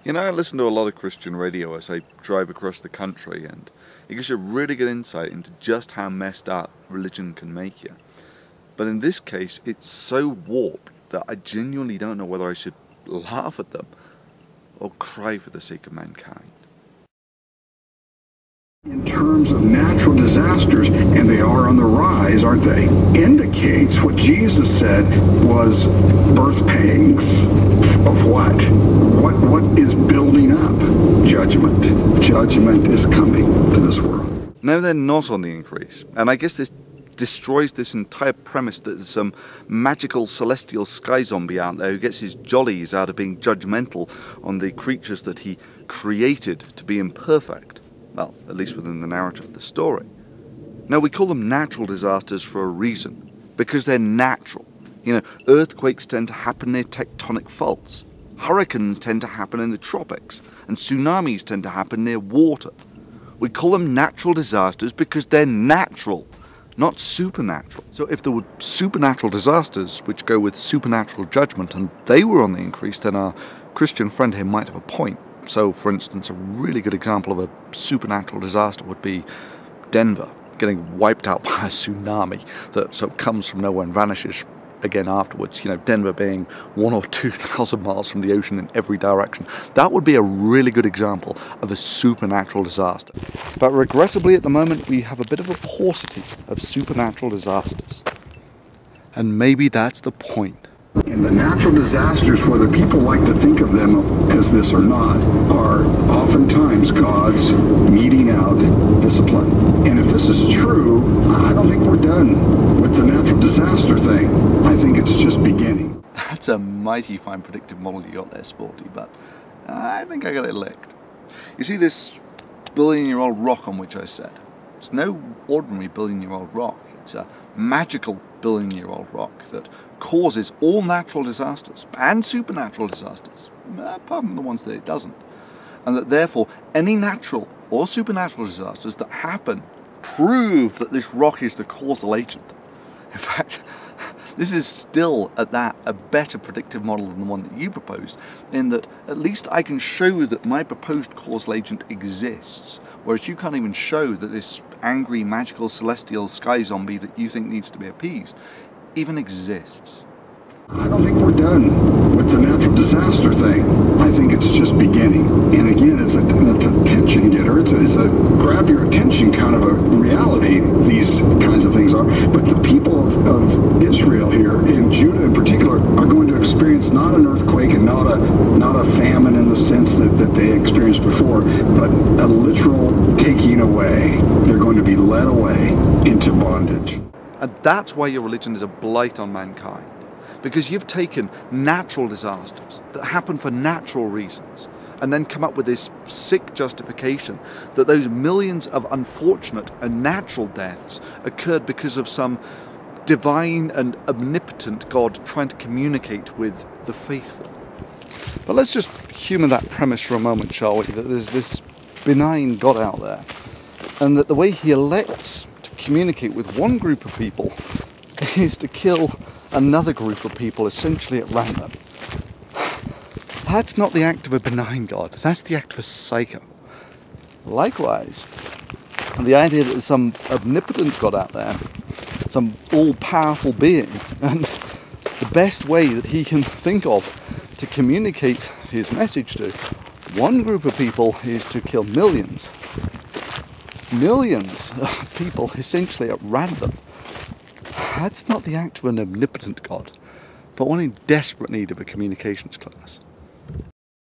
You know, I listen to a lot of Christian radio as I drive across the country, and it gives you a really good insight into just how messed up religion can make you. But in this case, it's so warped that I genuinely don't know whether I should laugh at them or cry for the sake of mankind. In terms of natural disasters, and they are on the rise, aren't they? Indicates what Jesus said was birth pangs of what? What is building up? Judgment. Judgment is coming to this world. No, they're not on the increase, and I guess this destroys this entire premise that there's some magical celestial sky zombie out there who gets his jollies out of being judgmental on the creatures that he created to be imperfect. Well, at least within the narrative of the story. Now, we call them natural disasters for a reason, because they're natural. You know, earthquakes tend to happen near tectonic faults. Hurricanes tend to happen in the tropics, and tsunamis tend to happen near water. We call them natural disasters because they're natural, not supernatural. So if there were supernatural disasters which go with supernatural judgment and they were on the increase, then our Christian friend here might have a point. So, for instance, a really good example of a supernatural disaster would be Denver getting wiped out by a tsunami that so comes from nowhere and vanishes again afterwards. You know, Denver being 1,000 or 2,000 miles from the ocean in every direction. That would be a really good example of a supernatural disaster. But regrettably, at the moment, we have a bit of a paucity of supernatural disasters. And maybe that's the point. And the natural disasters, whether people like to think of them as this or not, are oftentimes God's meting out discipline. And if this is true, I don't think we're done with the natural disaster thing. I think it's just beginning. That's a mighty fine predictive model you got there, Sporty, but I think I got it licked. You see this billion-year-old rock on which I said? It's no ordinary billion-year-old rock. It's a magical billion-year-old rock that causes all natural disasters and supernatural disasters, apart from the ones that it doesn't. And that therefore any natural or supernatural disasters that happen prove that this rock is the causal agent. In fact, this is still at that a better predictive model than the one that you proposed, in that at least I can show that my proposed causal agent exists, whereas you can't even show that this angry, magical, celestial sky zombie that you think needs to be appeased even exists. I don't think we're done with the natural disaster thing. I think it's just beginning. And again, it's a attention getter. It's a grab your attention kind of a reality, these kinds of things are. But the people of Israel here, and Judah in particular, are going to experience not an earthquake and not a famine in the sense that they experienced before, but a literal taking away. They're going to be led away into bondage. And that's why your religion is a blight on mankind. Because you've taken natural disasters that happen for natural reasons and then come up with this sick justification that those millions of unfortunate and natural deaths occurred because of some divine and omnipotent God trying to communicate with the faithful. But let's just humour that premise for a moment, shall we? That there's this benign God out there, and that the way he elects to communicate with one group of people is to kill another group of people essentially at random. That's not the act of a benign God, that's the act of a psycho. Likewise, the idea that there's some omnipotent God out there, some all-powerful being, and the best way that he can think of to communicate his message to one group of people is to kill millions of people essentially at random. That's not the act of an omnipotent God, but one in desperate need of a communications class.